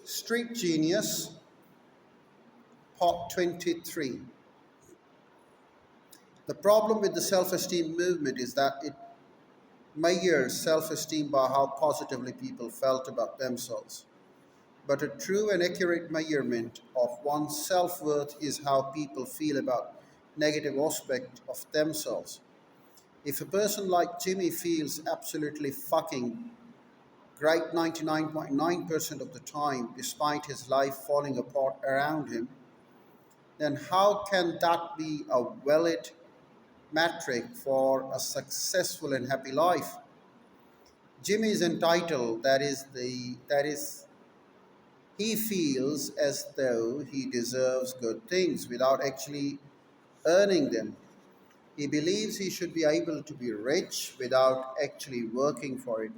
Street Genius, Part 23. The problem with the self esteem movement is that it measures self esteem by how positively people felt about themselves. But a true and accurate measurement of one's self worth is how people feel about negative aspects of themselves. If a person like Jimmy feels absolutely fucking great 99.9% of the time, despite his life falling apart around him, then how can that be a valid metric for a successful and happy life? Jimmy is entitled, that is he feels as though he deserves good things without actually earning them. He believes he should be able to be rich without actually working for it.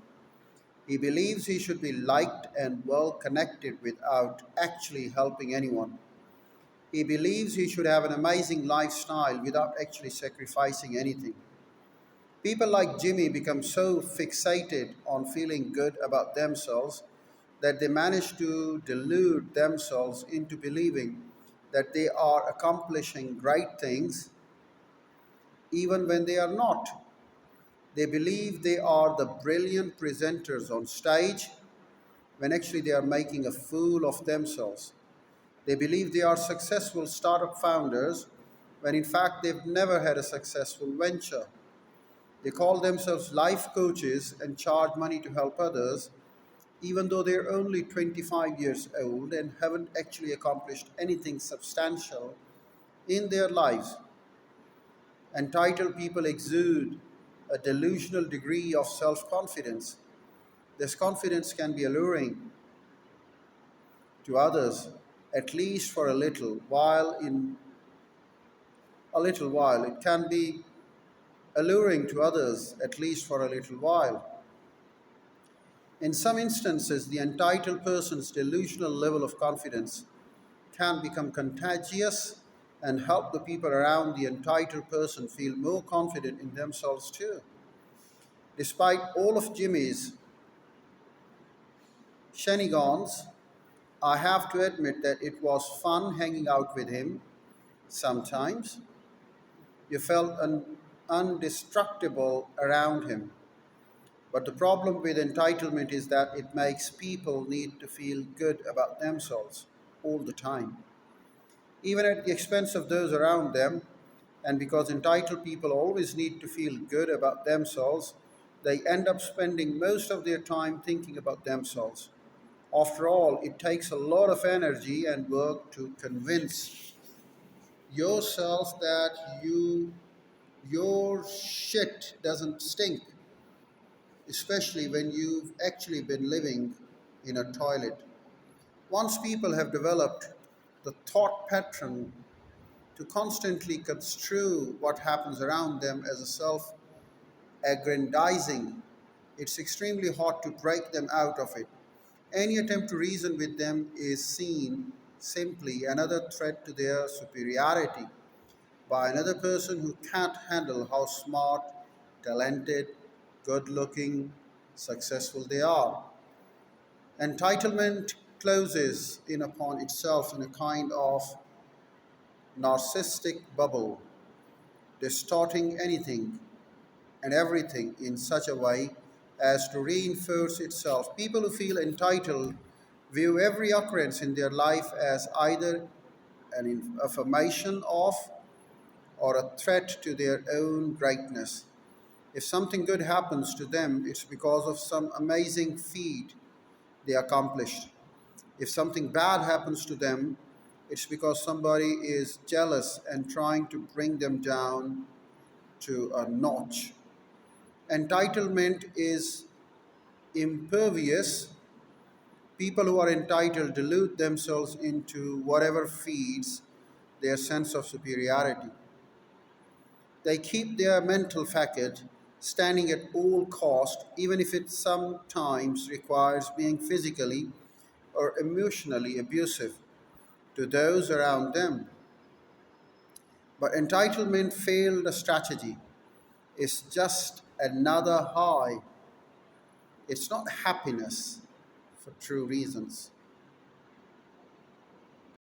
He believes he should be liked and well connected without actually helping anyone. He believes he should have an amazing lifestyle without actually sacrificing anything. People like Jimmy become so fixated on feeling good about themselves that they manage to delude themselves into believing that they are accomplishing great things even when they are not. They believe they are the brilliant presenters on stage when actually they are making a fool of themselves. They believe they are successful startup founders when in fact they've never had a successful venture. They call themselves life coaches and charge money to help others, even though they're only 25 years old and haven't actually accomplished anything substantial in their lives. Entitled people exude a delusional degree of self confidence. This confidence can be alluring to others, at least for a little while. In a little while, it can be alluring to others, at least for a little while. In some instances, the entitled person's delusional level of confidence can become contagious and help the people around the entitled person feel more confident in themselves too. Despite all of Jimmy's shenanigans, I have to admit that it was fun hanging out with him sometimes. You felt undestructible around him. But the problem with entitlement is that it makes people need to feel good about themselves all the time, even at the expense of those around them. And because entitled people always need to feel good about themselves, they end up spending most of their time thinking about themselves. After all, it takes a lot of energy and work to convince yourself that your shit doesn't stink, especially when you've actually been living in a toilet. Once people have developed the thought pattern to constantly construe what happens around them as a self aggrandizing, it's extremely hard to break them out of it. Any attempt to reason with them is seen simply another threat to their superiority by another person who can't handle how smart, talented, good looking, successful they are. Entitlement closes in upon itself in a kind of narcissistic bubble, distorting anything and everything in such a way as to reinforce itself. People who feel entitled view every occurrence in their life as either an affirmation of or a threat to their own greatness. If something good happens to them, it's because of some amazing feat they accomplished. If something bad happens to them, it's because somebody is jealous and trying to bring them down to a notch. Entitlement is impervious. People who are entitled delude themselves into whatever feeds their sense of superiority. They keep their mental facade standing at all cost, even if it sometimes requires being physically or emotionally abusive to those around them. But entitlement failed strategy is just another high. It's not happiness for true reasons.